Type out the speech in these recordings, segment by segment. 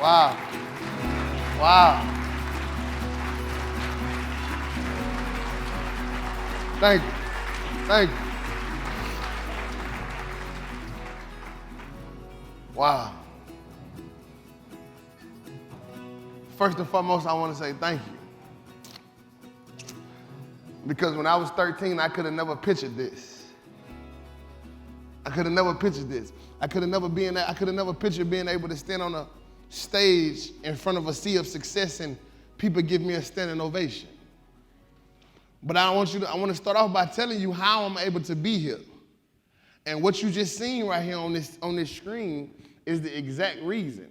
Wow. Wow. Thank you. Thank you. Wow. First and foremost, I want to say thank you. Because when I was 13, I could have never pictured this. I could have never pictured this. I could have never pictured being able to stand on a stage in front of a sea of success and people give me a standing ovation. But I want to start off by telling you how I'm able to be here. And what you just seen right here on this screen is the exact reason.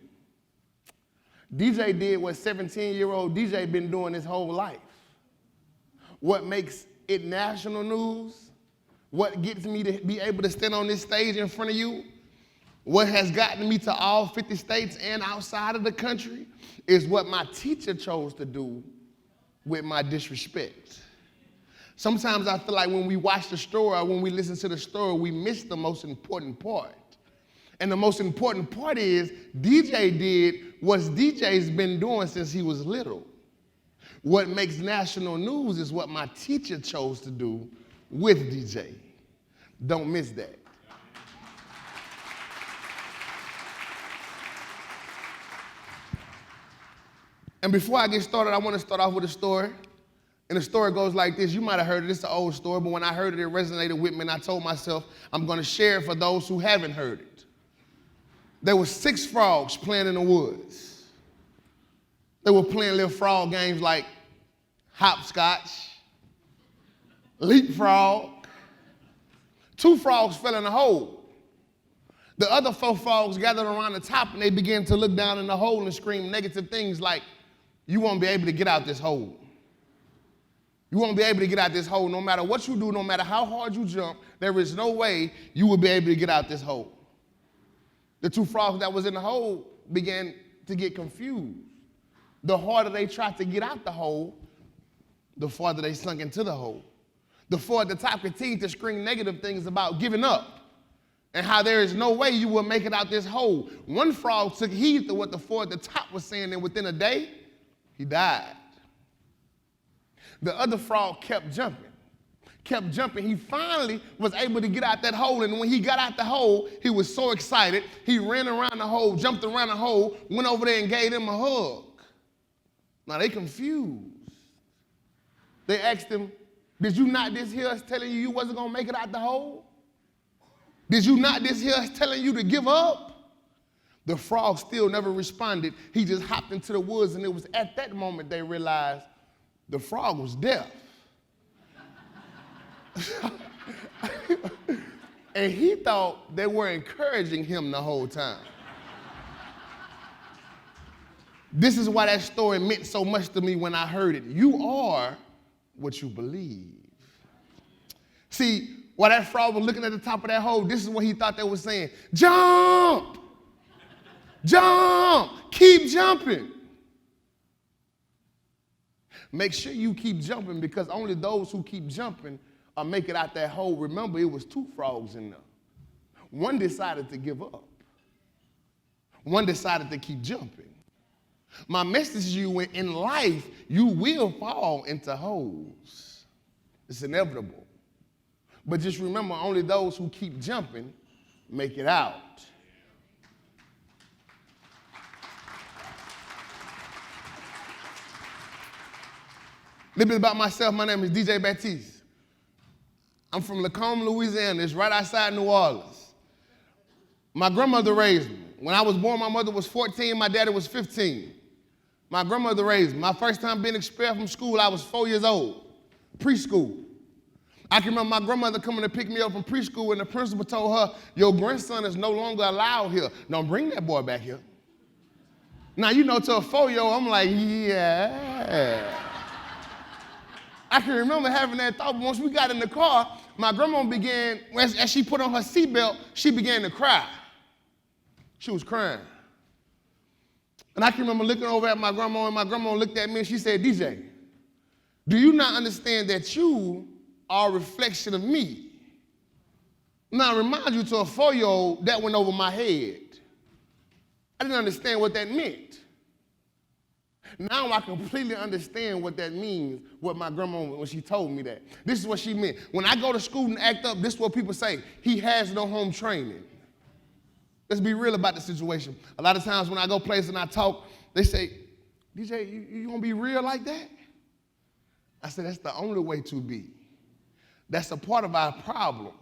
DJ did what 17-year-old DJ been doing his whole life. What makes it national news, what gets me to be able to stand on this stage in front of you, what has gotten me to all 50 states and outside of the country is what my teacher chose to do with my disrespect. Sometimes I feel like when we watch the story or when we listen to the story, we miss the most important part. And the most important part is DJ did what DJ's been doing since he was little. What makes national news is what my teacher chose to do with DJ. Don't miss that. And before I get started, I want to start off with a story. And the story goes like this. You might have heard it. It's an old story, but when I heard it, it resonated with me, and I told myself I'm going to share it for those who haven't heard it. There were 6 frogs playing in the woods. They were playing little frog games like hopscotch, leapfrog. 2 frogs fell in a hole. The other 4 frogs gathered around the top, and they began to look down in the hole and scream negative things like, "You won't be able to get out this hole. You won't be able to get out this hole. No matter what you do, no matter how hard you jump, there is no way you will be able to get out this hole." The 2 frogs that was in the hole began to get confused. The harder they tried to get out the hole, the farther they sunk into the hole. The 4 at the top continued to scream negative things about giving up and how there is no way you will make it out this hole. One frog took heed to what the 4 at the top was saying, and within a day, he died. The other frog kept jumping. He finally was able to get out that hole, and when he got out the hole, he was so excited. He ran around the hole, jumped around the hole, went over there and gave him a hug. Now they confused. They asked him, "Did you not just hear us telling you wasn't going to make it out the hole? Did you not just hear us telling you to give up?" The frog still never responded. He just hopped into the woods, and it was at that moment they realized the frog was deaf. And he thought they were encouraging him the whole time. This is why that story meant so much to me when I heard it. You are what you believe. See, while that frog was looking at the top of that hole, this is what he thought they were saying. Jump! Jump! Keep jumping. Make sure you keep jumping, because only those who keep jumping make it out that hole. Remember, it was 2 frogs in there. One decided to give up. One decided to keep jumping. My message to you, in life, you will fall into holes. It's inevitable. But just remember, only those who keep jumping make it out. A little bit about myself. My name is DJ Batiste. I'm from Lacombe, Louisiana. It's right outside New Orleans. My grandmother raised me. When I was born, my mother was 14, my daddy was 15. My grandmother raised me. My first time being expelled from school, I was 4 years old, preschool. I can remember my grandmother coming to pick me up from preschool, and the principal told her, "Your grandson is no longer allowed here. Don't bring that boy back here." Now, you know, to a 4-year-old, I'm like, yeah. I can remember having that thought, but once we got in the car, my grandma began, as she put on her seatbelt, she began to cry. She was crying. And I can remember looking over at my grandma, and my grandma looked at me and she said, "DJ, do you not understand that you are a reflection of me?" Now, I remind you, to a 4-year-old, that went over my head. I didn't understand what that meant. Now I completely understand what that means, what my grandma, when she told me that. This is what she meant. When I go to school and act up, this is what people say. He has no home training. Let's be real about the situation. A lot of times when I go places and I talk, they say, DJ, you gonna be real like that? I said, that's the only way to be. That's a part of our problem.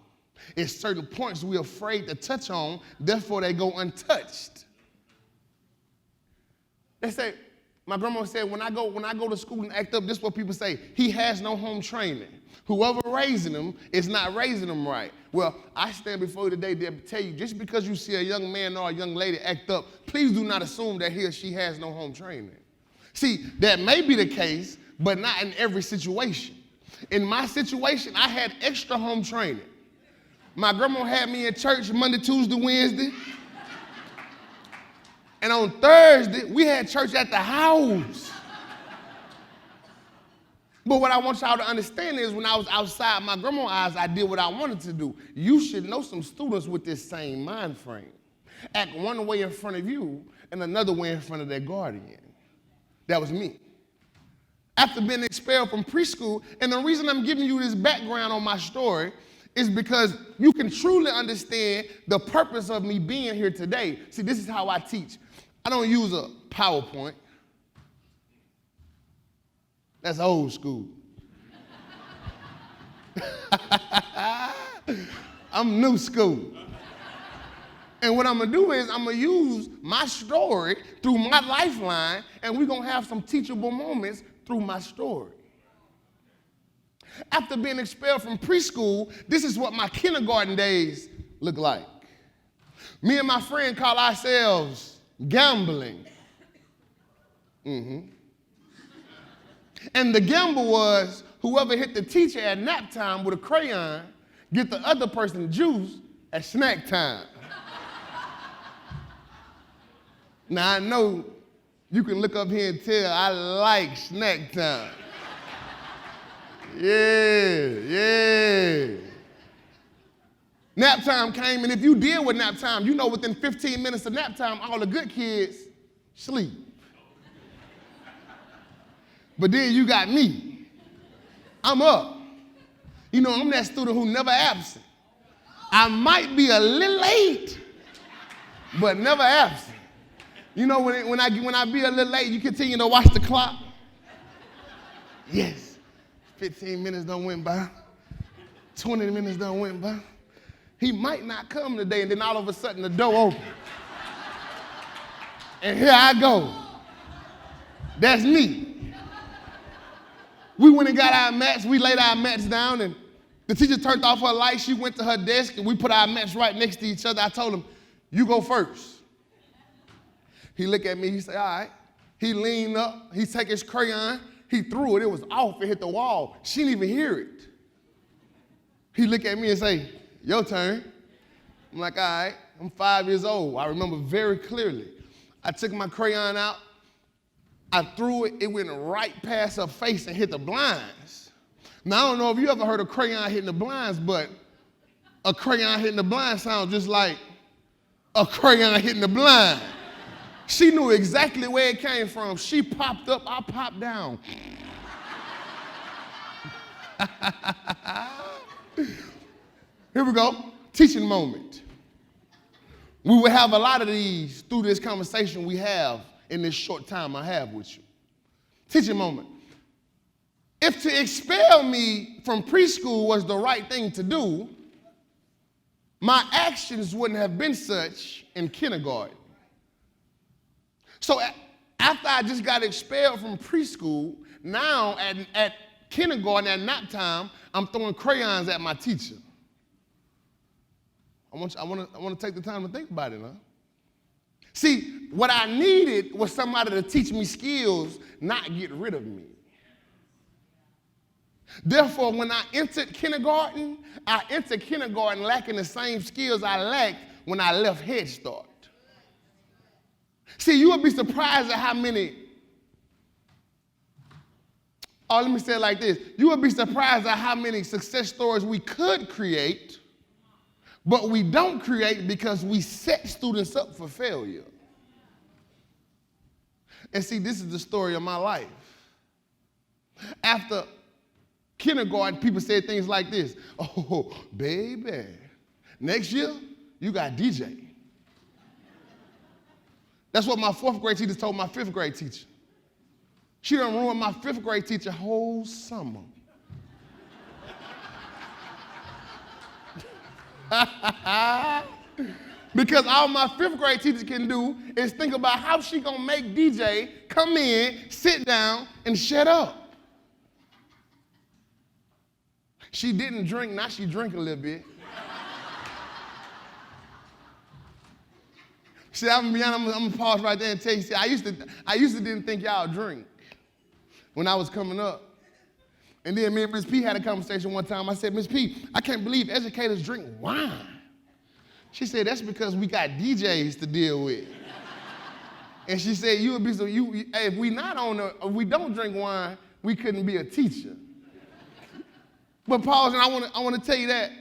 It's certain points we're afraid to touch on, therefore they go untouched. They say, my grandma said, when I go to school and act up, this is what people say, he has no home training. Whoever raising him is not raising him right. Well, I stand before you today to tell you, just because you see a young man or a young lady act up, please do not assume that he or she has no home training. See, that may be the case, but not in every situation. In my situation, I had extra home training. My grandma had me in church Monday, Tuesday, Wednesday. And on Thursday, we had church at the house. But what I want y'all to understand is when I was outside my grandma's eyes, I did what I wanted to do. You should know some students with this same mind frame. Act one way in front of you and another way in front of their guardian. That was me. After being expelled from preschool, and the reason I'm giving you this background on my story is because you can truly understand the purpose of me being here today. See, this is how I teach. I don't use a PowerPoint. That's old school. I'm new school. And what I'm gonna do is I'm gonna use my story through my lifeline, and we're gonna have some teachable moments through my story. After being expelled from preschool, this is what my kindergarten days look like. Me and my friend call ourselves gambling. And the gamble was whoever hit the teacher at nap time with a crayon, get the other person juice at snack time. Now I know you can look up here and tell I like snack time. Yeah. Nap time came, and if you deal with nap time, you know within 15 minutes of nap time, all the good kids sleep. But then you got me. I'm up. You know, I'm that student who never absent. I might be a little late, but never absent. You know, when I be a little late, you continue to watch the clock. Yes, 15 minutes done went by. 20 minutes done went by. He might not come today, and then all of a sudden the door opens. And here I go. That's me. We went and got our mats. We laid our mats down, and the teacher turned off her light. She went to her desk, and we put our mats right next to each other. I told him, you go first. He looked at me. He said, all right. He leaned up. He took his crayon. He threw it. It was off. It hit the wall. She didn't even hear it. He looked at me and said, your turn. I'm like, all right. I'm 5 years old. I remember very clearly. I took my crayon out. I threw it. It went right past her face and hit the blinds. Now, I don't know if you ever heard a crayon hitting the blinds, but a crayon hitting the blind sounds just like a crayon hitting the blind. She knew exactly where it came from. She popped up, I popped down. Here we go, teaching moment. We will have a lot of these through this conversation we have in this short time I have with you. Teaching moment. If to expel me from preschool was the right thing to do, my actions wouldn't have been such in kindergarten. So after I just got expelled from preschool, now at kindergarten at nap time, I'm throwing crayons at my teacher. I want to take the time to think about it, huh? See, what I needed was somebody to teach me skills, not get rid of me. Therefore, when I entered kindergarten lacking the same skills I lacked when I left Head Start. See, you would be surprised at how many, let me say it like this. You would be surprised at how many success stories we could create, but we don't create because we set students up for failure. And see, this is the story of my life. After kindergarten, people said things like this. Oh, baby, next year, you got DJ. That's what my 4th grade teacher told my 5th grade teacher. She done ruined my 5th grade teacher whole summer. Because all my 5th grade teacher can do is think about how she gonna make DJ come in, sit down, and shut up. She didn't drink, now she drink a little bit. See, I'm gonna pause right there and tell you, see, I used to didn't think y'all drink when I was coming up. And then me and Miss P had a conversation one time. I said, Miss P, I can't believe educators drink wine. She said, that's because we got DJs to deal with. And she said, if we don't drink wine, we couldn't be a teacher. But pause, and I want to tell you that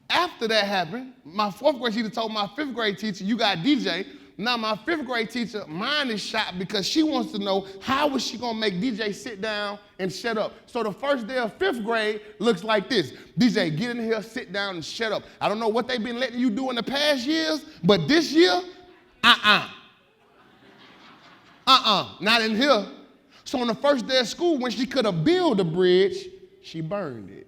after that happened, my 4th grade teacher told my 5th grade teacher, you got DJ. Now my 5th grade teacher, mine is shot because she wants to know how is she gonna make DJ sit down and shut up. So the first day of 5th grade looks like this. DJ, get in here, sit down and shut up. I don't know what they've been letting you do in the past years, but this year, not in here. So on the first day of school, when she could have built a bridge, she burned it.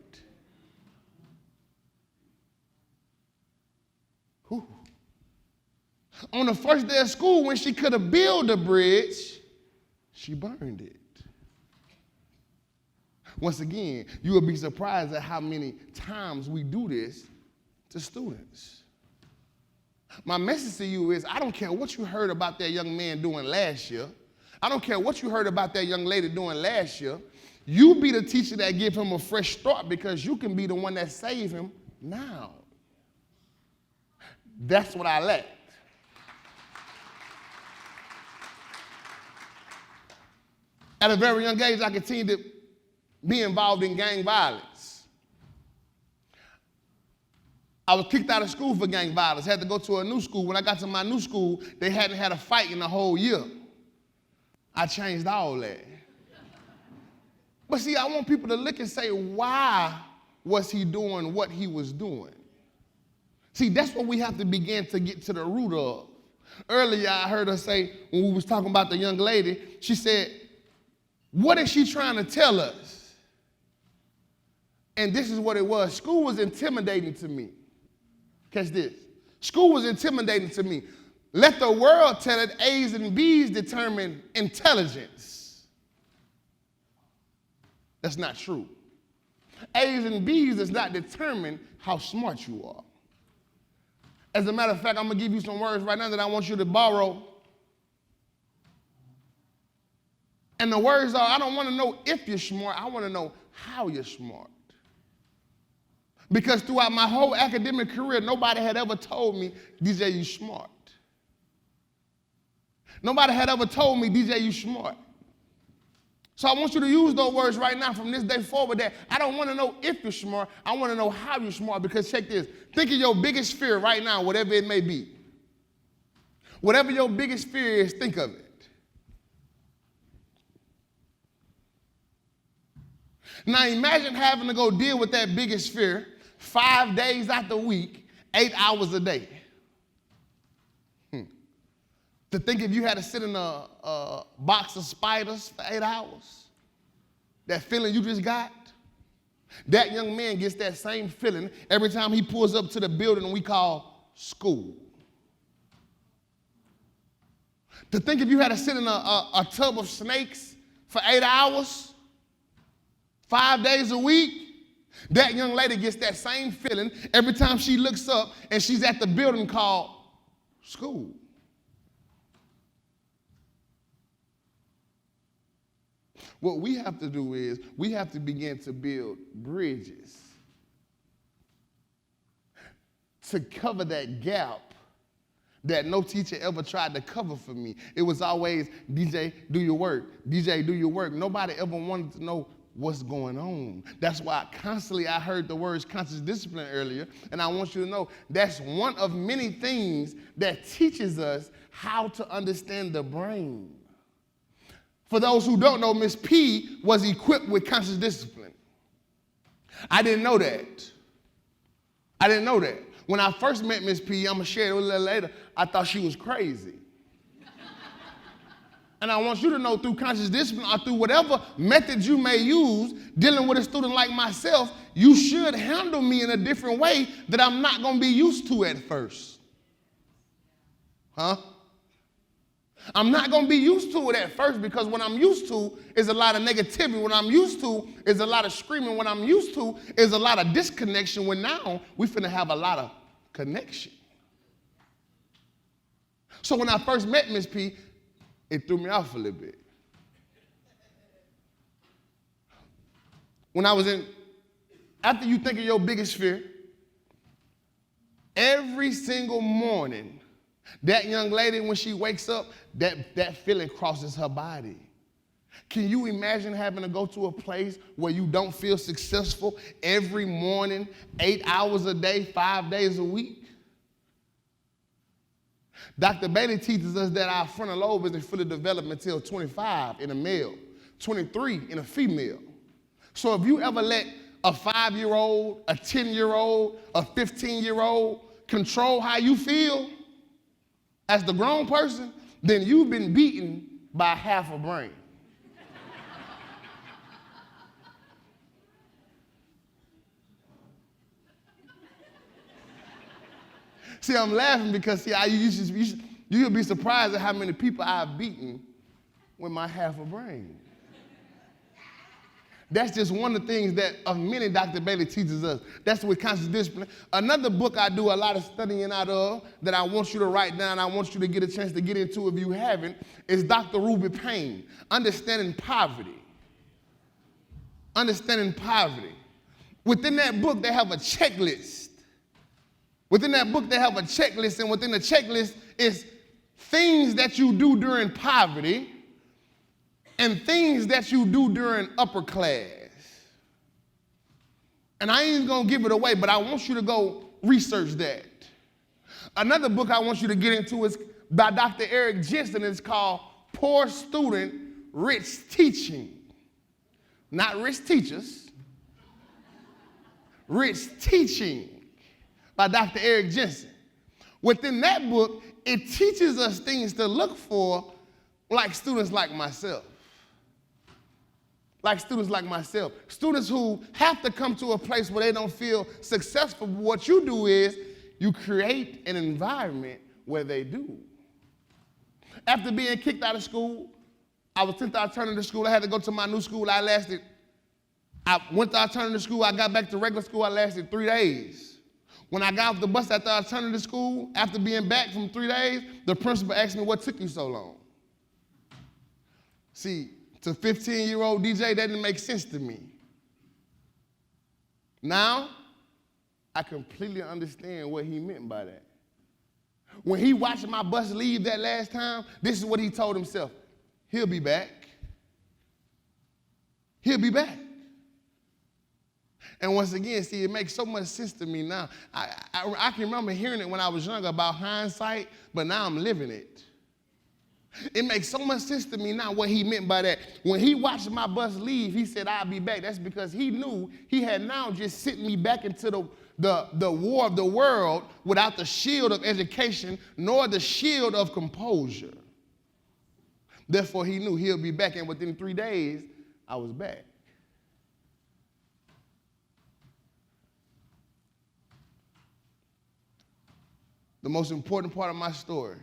Whew. On the first day of school, when she could have built a bridge, she burned it. Once again, you will be surprised at how many times we do this to students. My message to you is, I don't care what you heard about that young man doing last year. I don't care what you heard about that young lady doing last year. You be the teacher that give him a fresh start because you can be the one that save him now. That's what I lack. At a very young age, I continued to be involved in gang violence. I was kicked out of school for gang violence, had to go to a new school. When I got to my new school, they hadn't had a fight in a whole year. I changed all that. But see, I want people to look and say, why was he doing what he was doing? See, that's what we have to begin to get to the root of. Earlier, I heard her say, when we was talking about the young lady, she said, what is she trying to tell us? And this is what it was. School was intimidating to me. Catch this. School was intimidating to me. Let the world tell it A's and B's determine intelligence. That's not true. A's and B's does not determine how smart you are. As a matter of fact, I'm going to give you some words right now that I want you to borrow. And the words are, I don't want to know if you're smart, I want to know how you're smart. Because throughout my whole academic career, nobody had ever told me, DJ, you smart. Nobody had ever told me, DJ, you smart. So I want you to use those words right now from this day forward that I don't want to know if you're smart, I want to know how you're smart. Because check this, think of your biggest fear right now, whatever it may be. Whatever your biggest fear is, think of it. Now imagine having to go deal with that biggest fear 5 days out the week, 8 hours a day. To think if you had to sit in a box of spiders for 8 hours, that feeling you just got, that young man gets that same feeling every time he pulls up to the building we call school. To think if you had to sit in a tub of snakes for 8 hours, 5 days a week, that young lady gets that same feeling every time she looks up and she's at the building called school. What we have to do is we have to begin to build bridges to cover that gap that no teacher ever tried to cover for me. It was always, DJ, do your work. DJ, do your work. Nobody ever wanted to know what's going on. That's why I heard the words conscious discipline earlier, and I want you to know that's one of many things that teaches us how to understand the brain. For those who don't know, Miss P was equipped with conscious discipline. I didn't know that. I didn't know that. When I first met Miss P, I'm going to share it a little later, I thought she was crazy. And I want you to know, through conscious discipline or through whatever methods you may use dealing with a student like myself, you should handle me in a different way that I'm not going to be used to at first. Huh? I'm not going to be used to it at first, because what I'm used to is a lot of negativity. What I'm used to is a lot of screaming. What I'm used to is a lot of disconnection, when now we finna have a lot of connection. So when I first met Miss P, it threw me off a little bit. When I was after you think of your biggest fear, every single morning, that young lady, when she wakes up, that feeling crosses her body. Can you imagine having to go to a place where you don't feel successful every morning, 8 hours a day, 5 days a week? Dr. Bailey teaches us that our frontal lobe isn't fully developed until 25 in a male, 23 in a female. So if you ever let a 5-year-old, a 10-year-old, a 15-year-old control how you feel as the grown person, then you've been beaten by half a brain. See, I'm laughing because, you'll be surprised at how many people I've beaten with my half a brain. That's just one of the things that of many Dr. Bailey teaches us. That's with conscious discipline. Another book I do a lot of studying out of that I want you to write down, I want you to get a chance to get into if you haven't, is Dr. Ruby Payne, Understanding Poverty. Understanding Poverty. Within that book, they have a checklist. Within that book, they have a checklist, and within the checklist is things that you do during poverty and things that you do during upper class. And I ain't gonna give it away, but I want you to go research that. Another book I want you to get into is by Dr. Eric Jensen. It's called Poor Student, Rich Teaching. Not rich teachers, rich teaching, by Dr. Eric Jensen. Within that book, it teaches us things to look for like students like myself. Like students like myself. Students who have to come to a place where they don't feel successful. But what you do is you create an environment where they do. After being kicked out of school, I was 10th alternative school. I had to go to my new school. I went to alternative school. I got back to regular school. I lasted 3 days. When I got off the bus at the alternative school, after being back from 3 days, the principal asked me, what took you so long? See, to 15-year-old DJ, that didn't make sense to me. Now, I completely understand what he meant by that. When he watched my bus leave that last time, this is what he told himself. He'll be back. He'll be back. And once again, see, it makes so much sense to me now. I can remember hearing it when I was younger about hindsight, but now I'm living it. It makes so much sense to me now what he meant by that. When he watched my bus leave, he said, I'll be back. That's because he knew he had now just sent me back into the war of the world without the shield of education nor the shield of composure. Therefore, he knew he'll be back, and within 3 days, I was back. The most important part of my story,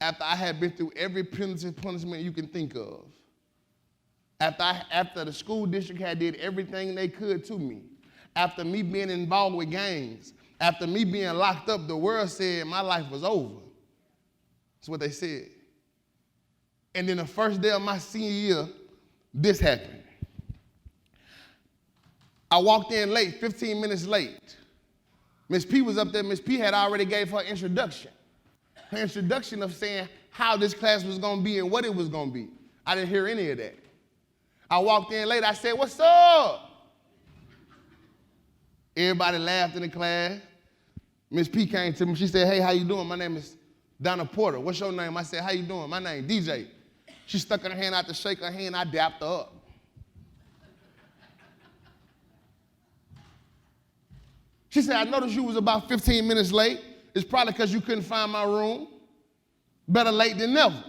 after I had been through every punitive punishment you can think of, after the school district had did everything they could to me, after me being involved with gangs, after me being locked up, the world said my life was over. That's what they said. And then the first day of my senior year, this happened. I walked in late, 15 minutes late. Miss P was up there. Miss P had already gave her introduction. Her introduction of saying how this class was going to be and what it was going to be. I didn't hear any of that. I walked in late. I said, what's up? Everybody laughed in the class. Miss P came to me. She said, hey, how you doing? My name is Donna Porter. What's your name? I said, how you doing? My name DJ. She stuck her hand out to shake her hand. I dapped her up. She said, I noticed you was about 15 minutes late. It's probably because you couldn't find my room. Better late than never.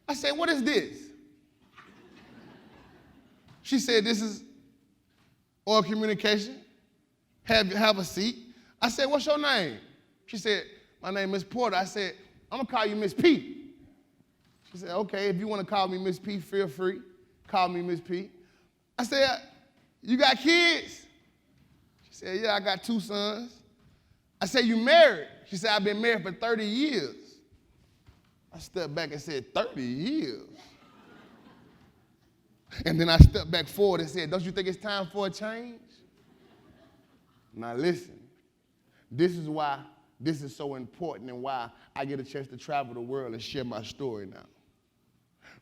I said, what is this? She said, this is oral communication. Have a seat. I said, what's your name? She said, my name is Porter. I said, I'm going to call you Miss P. She said, okay, if you want to call me Miss P, feel free. Call me Miss P. I said, you got kids? She said, yeah, I got 2 sons. I said, you married? She said, I've been married for 30 years. I stepped back and said, 30 years? And then I stepped back forward and said, don't you think it's time for a change? Now listen, this is why this is so important and why I get a chance to travel the world and share my story now.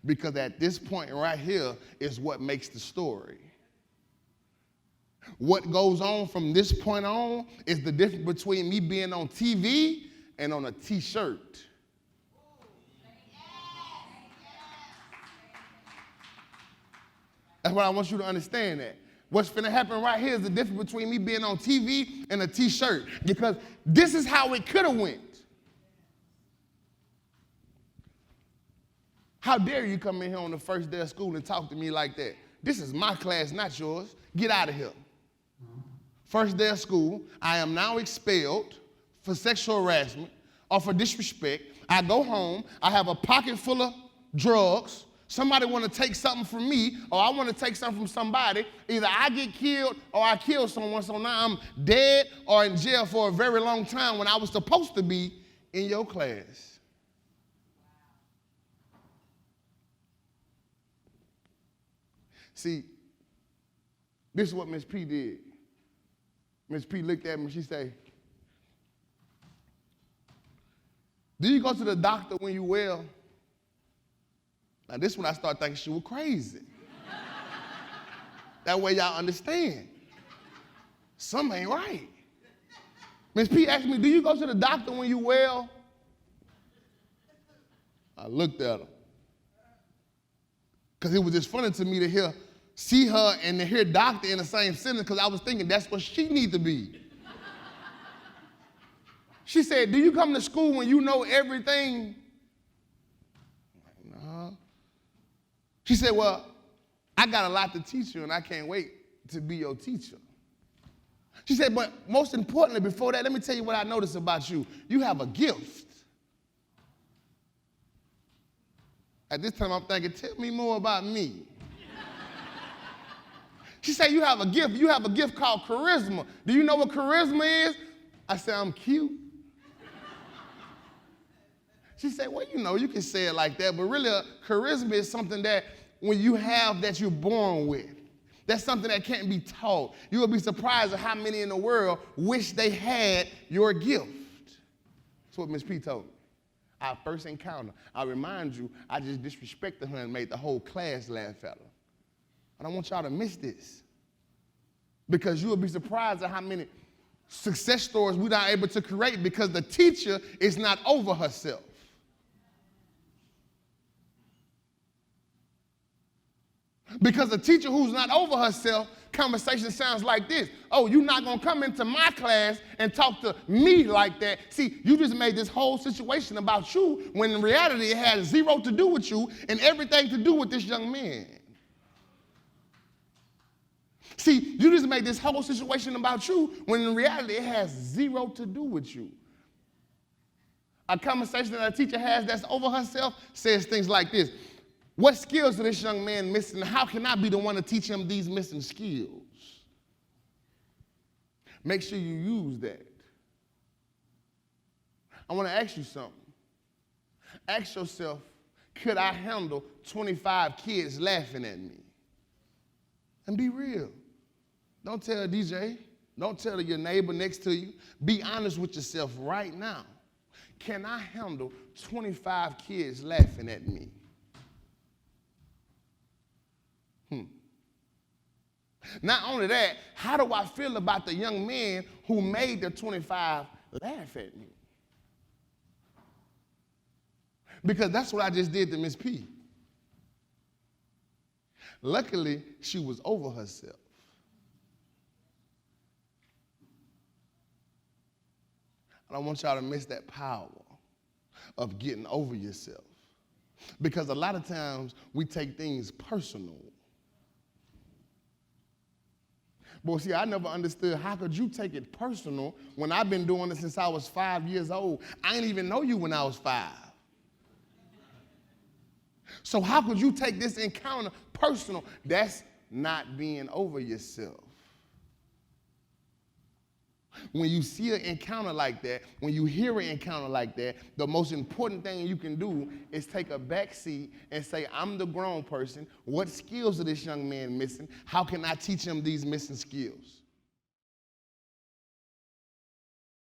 Because at this point right here is what makes the story. What goes on from this point on is the difference between me being on TV and on a t-shirt. That's what I want you to understand that. What's finna happen right here is the difference between me being on TV and a t-shirt. Because this is how it could have went. How dare you come in here on the first day of school and talk to me like that? This is my class, not yours. Get out of here. First day of school, I am now expelled for sexual harassment or for disrespect. I go home, I have a pocket full of drugs. Somebody want to take something from me, or I want to take something from somebody. Either I get killed or I kill someone, so now I'm dead or in jail for a very long time when I was supposed to be in your class. See, this is what Miss P did. Miss P looked at me and she said, do you go to the doctor when you well? Now this when I started thinking she was crazy. That way y'all understand. Something ain't right. Miss P asked me, do you go to the doctor when you well? I looked at her. Because it was just funny to me to see her and to hear doctor in the same sentence, because I was thinking that's what she need to be. She said, do you come to school when you know everything? I'm like, no. She said, well, I got a lot to teach you and I can't wait to be your teacher. She said, but most importantly, before that, let me tell you what I noticed about you. You have a gift. At this time, I'm thinking, tell me more about me. She said, you have a gift. You have a gift called charisma. Do you know what charisma is? I said, I'm cute. She said, well, you know, you can say it like that, but really charisma is something that when you have that you're born with. That's something that can't be taught. You will be surprised at how many in the world wish they had your gift. That's what Miss P told me. Our first encounter. I remind you, I just disrespected her and made the whole class laugh at her. I don't want y'all to miss this. Because you will be surprised at how many success stories we're not able to create because the teacher is not over herself. Because a teacher who's not over herself, conversation sounds like this. Oh, you're not going to come into my class and talk to me like that. See, you just made this whole situation about you when in reality it had zero to do with you and everything to do with this young man. See, you just made this whole situation about you when in reality it has zero to do with you. A conversation that a teacher has that's over herself says things like this. What skills is this young man missing? How can I be the one to teach him these missing skills? Make sure you use that. I want to ask you something. Ask yourself, could I handle 25 kids laughing at me? And be real. Don't tell a DJ. Don't tell your neighbor next to you. Be honest with yourself right now. Can I handle 25 kids laughing at me? Not only that, how do I feel about the young man who made the 25 laugh at me? Because that's what I just did to Miss P. Luckily, she was over herself. I don't want y'all to miss that power of getting over yourself. Because a lot of times we take things personal. But see, I never understood how could you take it personal when I've been doing it since I was 5 years old. I didn't even know you when I was 5. So how could you take this encounter personal? That's not being over yourself. When you see an encounter like that, when you hear an encounter like that, the most important thing you can do is take a back seat and say, I'm the grown person. What skills are this young man missing? How can I teach him these missing skills?